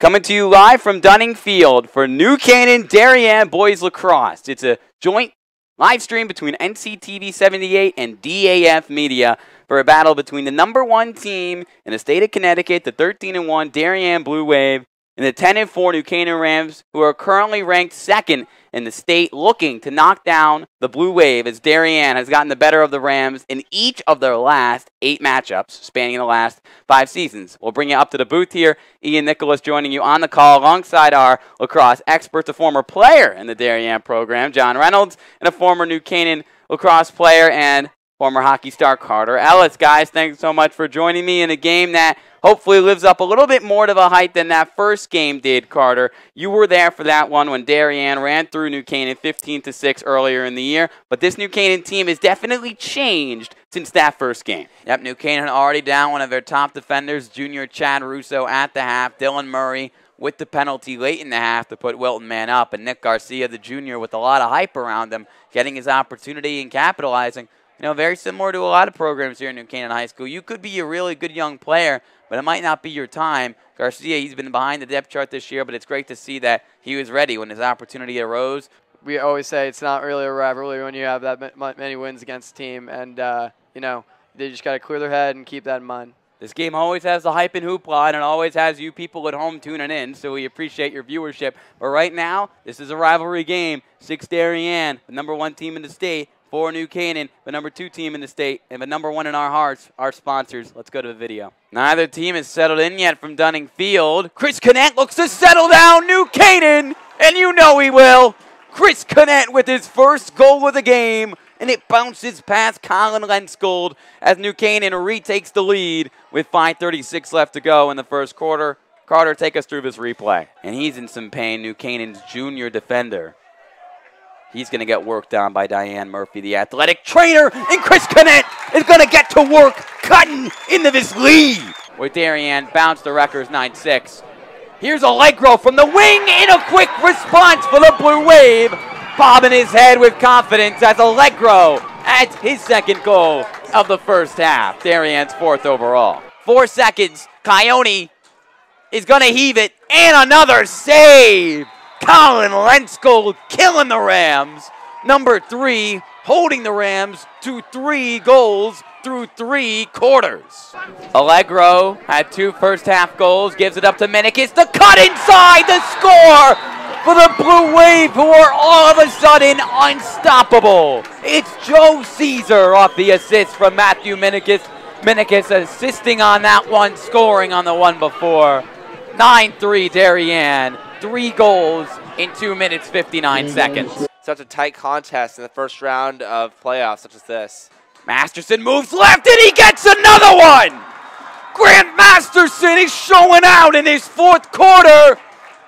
Coming to you live from Dunning Field for New Canaan Darien Boys Lacrosse. It's a joint live stream between NCTV 78 and DAF Media for a battle between the #1 team in the state of Connecticut, the 13-1 Darien Blue Wave, and the 10-4 New Canaan Rams, who are currently ranked second in the state, looking to knock down the Blue Wave as Darien has gotten the better of the Rams in each of their last 8 matchups spanning the last 5 seasons. We'll bring you up to the booth here. Ian Nicholas joining you on the call alongside our lacrosse experts, a former player in the Darien program, John Reynolds, and a former New Canaan lacrosse player and former hockey star Carter Ellis. Guys, thanks so much for joining me in a game that hopefully lives up a little bit more to the hype than that first game did, Carter. You were there for that one when Darien ran through New Canaan 15-6 earlier in the year, but this New Canaan team has definitely changed since that first game. Yep, New Canaan already down one of their top defenders, junior Chad Russo at the half, Dylan Murray with the penalty late in the half to put Wilton man up, and Nick Garcia, the junior, with a lot of hype around him, getting his opportunity and capitalizing. You know, very similar to a lot of programs here in New Canaan High School. You could be a really good young player, but it might not be your time. Garcia, he's been behind the depth chart this year, but it's great to see that he was ready when his opportunity arose. We always say it's not really a rivalry when you have that many wins against a team, and, you know, they just got to clear their head and keep that in mind. This game always has the hype and hoopla, and it always has you people at home tuning in, so we appreciate your viewership. But right now, this is a rivalry game. 6 Darien, the #1 team in the state, 4 New Canaan, the #2 team in the state, and the #1 in our hearts, our sponsors. Let's go to the video. Neither team has settled in yet from Dunning Field. Chris Canaan looks to settle down New Canaan, and you know he will. Chris Canaan with his first goal of the game, and it bounces past Colin Lenskold as New Canaan retakes the lead with 5:36 left to go in the first quarter. Carter, take us through this replay. And he's in some pain, New Canaan's junior defender. He's going to get worked on by Diane Murphy, the athletic trainer, and Chris Canaan is going to get to work cutting into this lead. With Darien bounced the Wreckers 9-6. Here's Allegro from the wing in a quick response for the Blue Wave, bobbing his head with confidence as Allegro adds his second goal of the first half. Darien's 4th overall. 4 seconds, Coyote is going to heave it, and another save. Colin Lenskold killing the Rams. #3 holding the Rams to 3 goals through 3 quarters. Allegro had 2 first-half goals, gives it up to Menikis. The cut inside, the score for the Blue Wave, who are all of a sudden unstoppable. It's Joe Caesar off the assist from Matthew Menikis. Menikis assisting on that one, scoring on the one before. 9-3 Darien. 3 goals in 2 minutes, 59 seconds. Such a tight contest in the first round of playoffs such as this. Masterson moves left and he gets another one! Grant Masterson is showing out in his 4th quarter.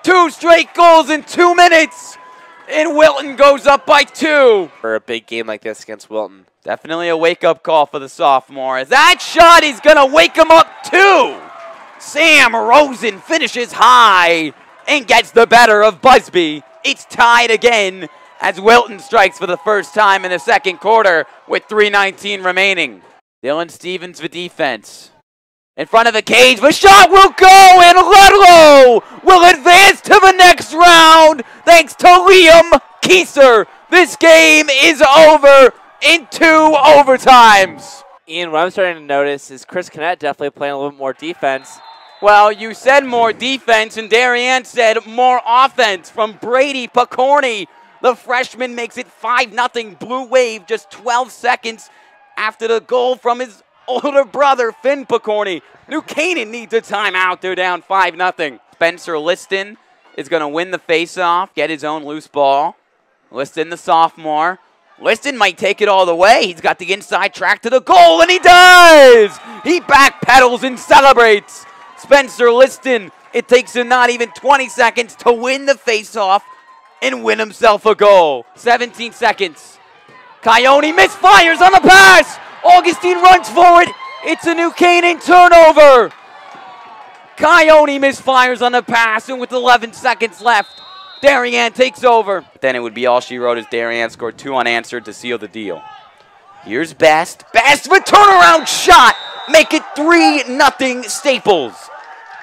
2 straight goals in 2 minutes. And Wilton goes up by 2. For a big game like this against Wilton. Definitely a wake-up call for the sophomore. As that shot is going to wake him up too. Sam Rosen finishes high and gets the better of Busby. It's tied again as Wilton strikes for the first time in the second quarter with 3:19 remaining. Dylan Stevens for defense. In front of the cage, the shot will go, and Ludlow will advance to the next round thanks to Liam Kieser. This game is over in 2 overtimes. Ian, what I'm starting to notice is Chris Canaan definitely playing a little bit more defense. Well, you said more defense, and Darien said more offense from Brady Picorni. The freshman makes it 5-0 Blue Wave just 12 seconds after the goal from his older brother, Finn Picorni. New Canaan needs a timeout. They're down 5-0. Spencer Liston is going to win the faceoff, get his own loose ball. Liston, the sophomore. Liston might take it all the way. He's got the inside track to the goal, and he does! He backpedals and celebrates. Spencer Liston, it takes him not even 20 seconds to win the faceoff and win himself a goal. 17 seconds. Coyote misfires on the pass. Augustine runs for it. It's a New Canaan turnover. Coyote misfires on the pass, and with 11 seconds left, Darien takes over. Then it would be all she wrote as Darien scored 2 unanswered to seal the deal. Here's Best. Best with turnaround shot. Make it 3-0 Staples.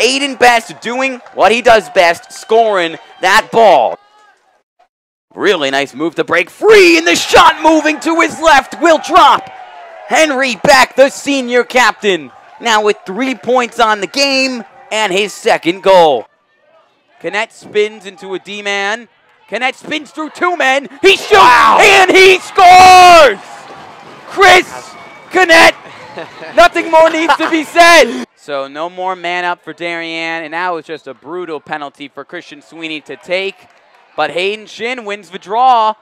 Aiden Best doing what he does best, scoring that ball. Really nice move to break free, and the shot moving to his left will drop. Henry Beck, the senior captain, now with 3 points on the game and his second goal. Connect spins into a D-man. Connect spins through 2 men. He shoots, and he scores! Chris Connect, nothing more needs to be said. So no more man up for Darien, and that was just a brutal penalty for Christian Sweeney to take. But Hayden Shin wins the draw,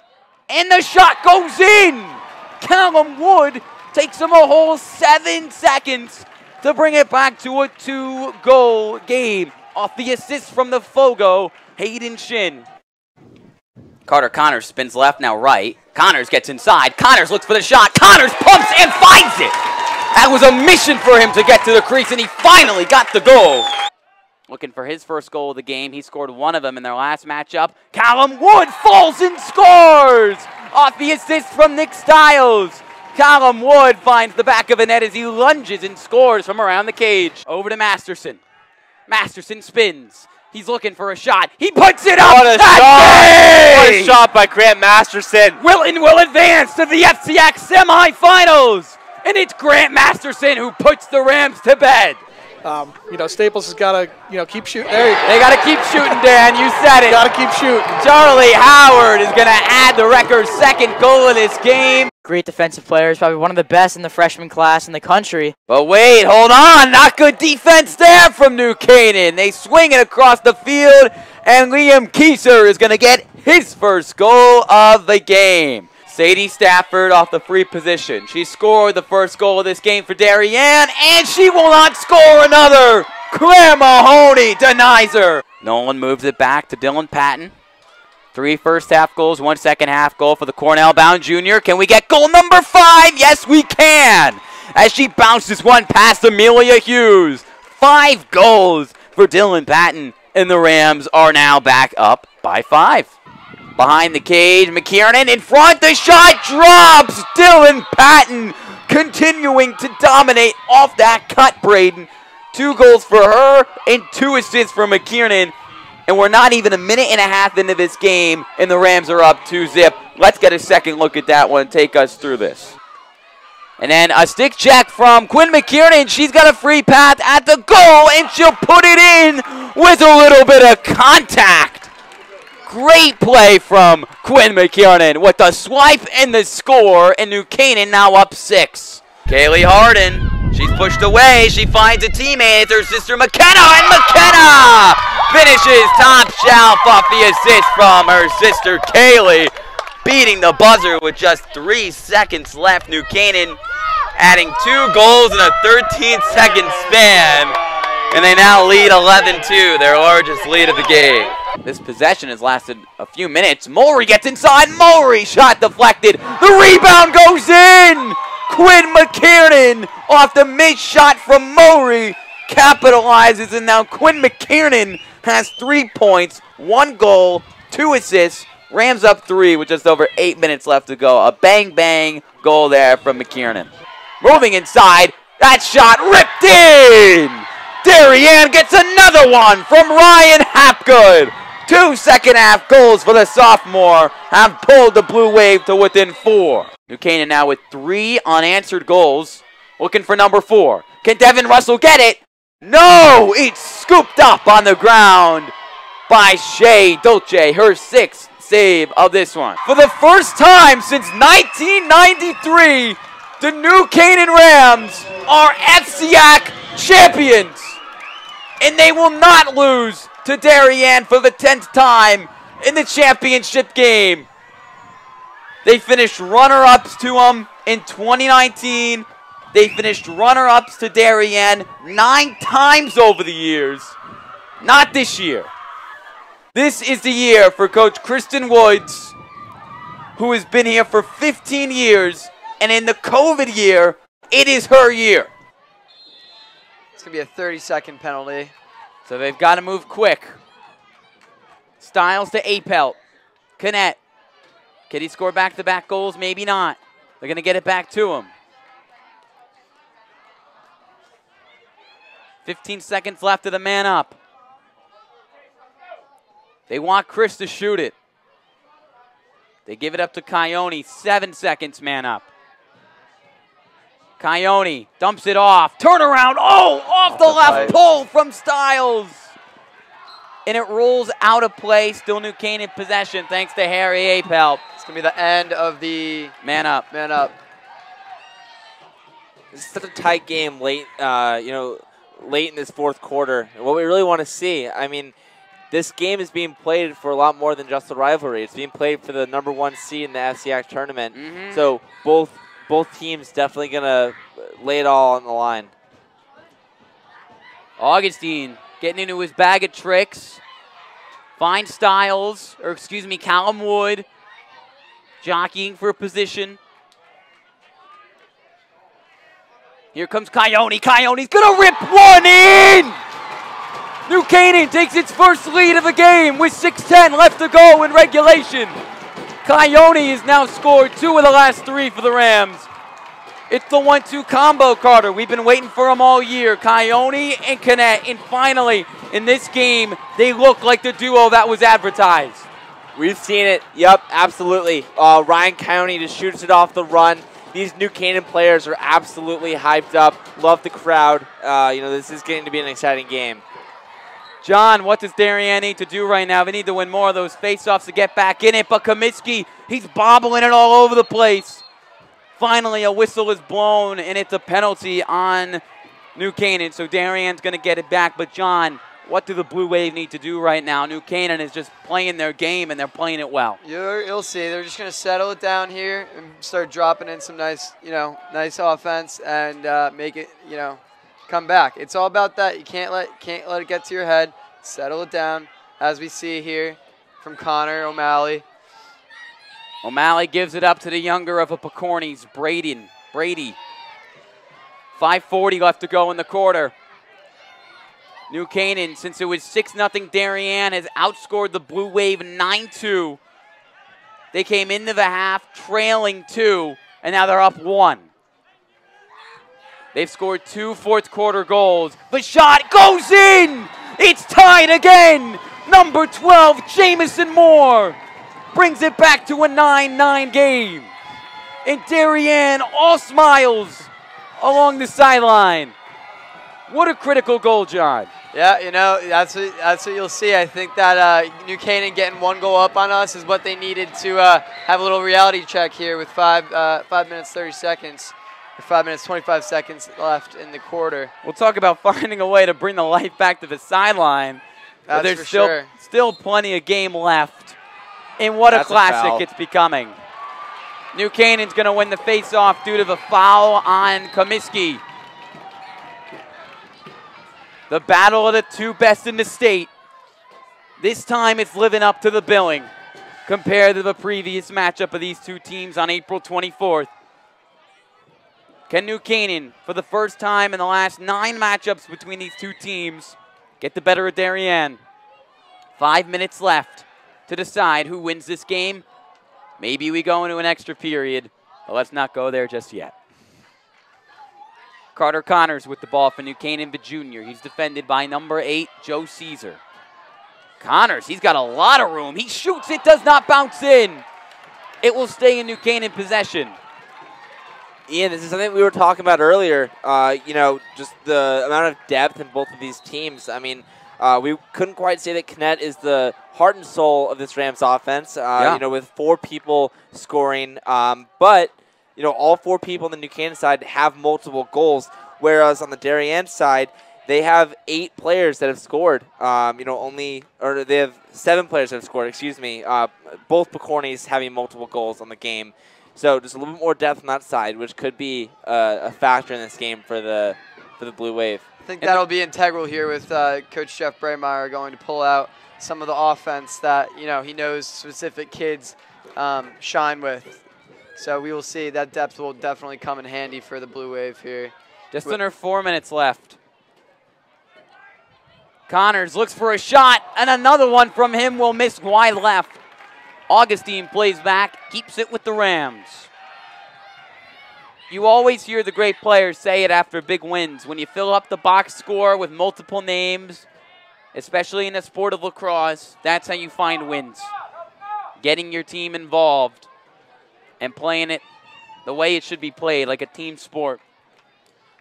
and the shot goes in! Callum Wood takes him a whole 7 seconds to bring it back to a 2-goal game off the assist from the Fogo, Hayden Shin. Carter Connors spins left, now right. Connors gets inside. Connors looks for the shot. Connors pumps and finds it! That was a mission for him to get to the crease, and he finally got the goal. Looking for his first goal of the game. He scored 1 of them in their last matchup. Callum Wood falls and scores off the assist from Nick Stiles. Callum Wood finds the back of the net as he lunges and scores from around the cage. Over to Masterson. Masterson spins. He's looking for a shot. He puts it up. What a shot! What a shot by Grant Masterson. Wilton will advance to the FCX semifinals. And it's Grant Masterson who puts the Rams to bed. Staples has got to, keep shooting. There you go. They got to keep shooting, Dan. You said it. Got to keep shooting. Charlie Howard is going to add the record second goal of this game. Great defensive player. He's probably one of the best in the freshman class in the country. But wait, hold on. Not good defense there from New Canaan. They swing it across the field, and Liam Kieser is going to get his first goal of the game. Sadie Stafford off the free position. She scored the first goal of this game for Darien, and she will not score another. Claire Mahoney denies her. Nolan moves it back to Dylan Patton. 3 first-half goals, 1 second-half goal for the Cornell-bound junior. Can we get goal number 5? Yes, we can. As she bounces one past Amelia Hughes. 5 goals for Dylan Patton, and the Rams are now back up by 5. Behind the cage, McKiernan in front, the shot drops! Dylan Patton continuing to dominate off that cut, Braden. 2 goals for her and 2 assists for McKiernan. And we're not even a minute and a half into this game, and the Rams are up 2-0. Let's get a second look at that one, take us through this. And then a stick check from Quinn McKiernan. She's got a free path at the goal, and she'll put it in with a little bit of contact. Great play from Quinn McKiernan with the swipe and the score, and New Canaan now up 6. Kaylee Harden, she's pushed away. She finds a teammate. It's her sister McKenna, and McKenna finishes top shelf off the assist from her sister Kaylee, beating the buzzer with just 3 seconds left. New Canaan adding 2 goals in a 13-second span, and they now lead 11-2, their largest lead of the game. This possession has lasted a few minutes. Mowry gets inside. Mowry shot deflected. The rebound goes in. Quinn McKiernan off the missed shot from Mowry capitalizes, and now Quinn McKiernan has 3 points, 1 goal, 2 assists. Rams up 3 with just over 8 minutes left to go. A bang-bang goal there from McKiernan. Moving inside. That shot ripped in. Darien gets another one from Ryan Hapgood. 2 second-half goals for the sophomore have pulled the Blue Wave to within 4. New Canaan now with 3 unanswered goals. Looking for number 4. Can Devin Russell get it? No! It's scooped up on the ground by Shea Dolce, her 6th save of this one. For the first time since 1993, the New Canaan Rams are FCAC champions. And they will not lose to Darien for the 10th time in the championship game. They finished runner-ups to them in 2019. They finished runner-ups to Darien 9 times over the years. Not this year. This is the year for Coach Kristen Woods, who has been here for 15 years. And in the COVID year, it is her year. It's going to be a 30-second penalty. So they've got to move quick. Styles to Apelt. Canet. Can he score back-to-back goals? Maybe not. They're going to get it back to him. 15 seconds left of the man up. They want Chris to shoot it. They give it up to Coyote. 7 seconds, man up. Coyote dumps it off. Turnaround. Oh, off the left pole from Styles. And it rolls out of play. Still New Canaan possession thanks to Harry Apel. It's going to be the end of the man up. Man up. This is such a tight game late, late in this fourth quarter. What we really want to see, I mean, this game is being played for a lot more than just a rivalry. It's being played for the #1 seed in the FCX tournament. So both teams definitely going to lay it all on the line. Augustine getting into his bag of tricks. Finds Styles, or excuse me, Callum Wood, jockeying for a position. Here comes Coyote. Coyote's going to rip one in! New Canaan takes its first lead of the game with 6:10 left to go in regulation. Coyote has now scored 2 of the last 3 for the Rams. It's the 1-2 combo, Carter. We've been waiting for them all year. Coyote and Connect, and finally, in this game, they look like the duo that was advertised. We've seen it. Yep, absolutely. Ryan Coyote just shoots it off the run. These New Canaan players are absolutely hyped up. Love the crowd. This is getting to be an exciting game. John, what does Darien need to do right now? They need to win more of those faceoffs to get back in it, but Comiskey, he's bobbling it all over the place. Finally, a whistle is blown, and it's a penalty on New Canaan, so Darien's going to get it back. But, John, what do the Blue Wave need to do right now? New Canaan is just playing their game, and they're playing it well. You'll see. They're just going to settle it down here and start dropping in some nice offense and make it, come back. It's all about that. You can't let it get to your head. Settle it down, as we see here from Connor O'Malley. O'Malley gives it up to the younger of the Picornis, Brady. 5:40 left to go in the quarter. New Canaan, since it was 6-0, Darien has outscored the Blue Wave 9-2. They came into the half trailing 2, and now they're up 1. They've scored 2 fourth-quarter goals. The shot goes in! It's tied again! Number 12, Jamison Moore, brings it back to a 9-9 game. And Darien all smiles along the sideline. What a critical goal, John. Yeah, that's what you'll see. I think that New Canaan getting 1 goal up on us is what they needed to have a little reality check here with 5 minutes 30 seconds. 5 minutes, 25 seconds left in the quarter. We'll talk about finding a way to bring the life back to the sideline. That's there's for sure. Still plenty of game left. And what a classic it's becoming. New Canaan's going to win the face-off due to the foul on Comiskey. The battle of the 2 best in the state. This time it's living up to the billing compared to the previous matchup of these 2 teams on April 24th. Can New Canaan, for the first time in the last 9 matchups between these 2 teams, get the better of Darien? 5 minutes left to decide who wins this game. Maybe we go into an extra period, but let's not go there just yet. Carter Connors with the ball for New Canaan, the junior. He's defended by number 8, Joe Caesar. Connors, he's got a lot of room. He shoots, it does not bounce in. It will stay in New Canaan possession. Ian, this is something we were talking about earlier. Just the amount of depth in both of these teams. I mean, we couldn't quite say that Connect is the heart and soul of this Rams offense. With 4 people scoring, but all 4 people on the New Canaan side have multiple goals. Whereas on the Darien side, they have 8 players that have scored. They have 7 players that have scored. Excuse me. Both Picornis having multiple goals on the game. So just a little bit more depth on that side, which could be a factor in this game for the Blue Wave. I think that'll be integral here with Coach Jeff Braymeyer going to pull out some of the offense that he knows specific kids shine with. So we will see that depth will definitely come in handy for the Blue Wave here. Just under 4 minutes left. Connors looks for a shot, and another one from him will miss wide left. Augustine plays back, keeps it with the Rams. You always hear the great players say it after big wins. When you fill up the box score with multiple names, especially in the sport of lacrosse, that's how you find wins. Getting your team involved and playing it the way it should be played, like a team sport.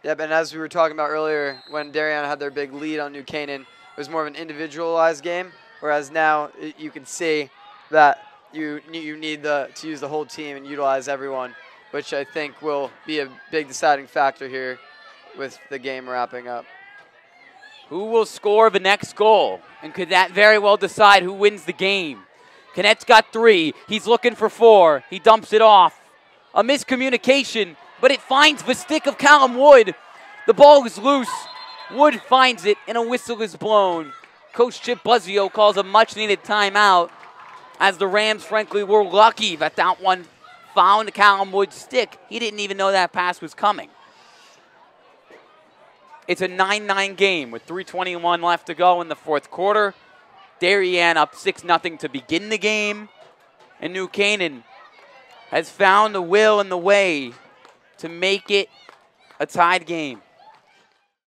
Yep, and as we were talking about earlier, when Darien had their big lead on New Canaan, it was more of an individualized game, whereas now you can see that you need to use the whole team and utilize everyone, which I think will be a big deciding factor here with the game wrapping up. Who will score the next goal? And could that very well decide who wins the game? Canette's got 3. He's looking for 4. He dumps it off. A miscommunication, but it finds the stick of Callum Wood. The ball is loose. Wood finds it, and a whistle is blown. Coach Chip Buzzio calls a much-needed timeout, as the Rams, frankly, were lucky that that one found Callum Wood's stick. He didn't even know that pass was coming. It's a 9-9 game with 3:21 left to go in the fourth quarter. Darien up 6-0 to begin the game. And New Canaan has found the will and the way to make it a tied game.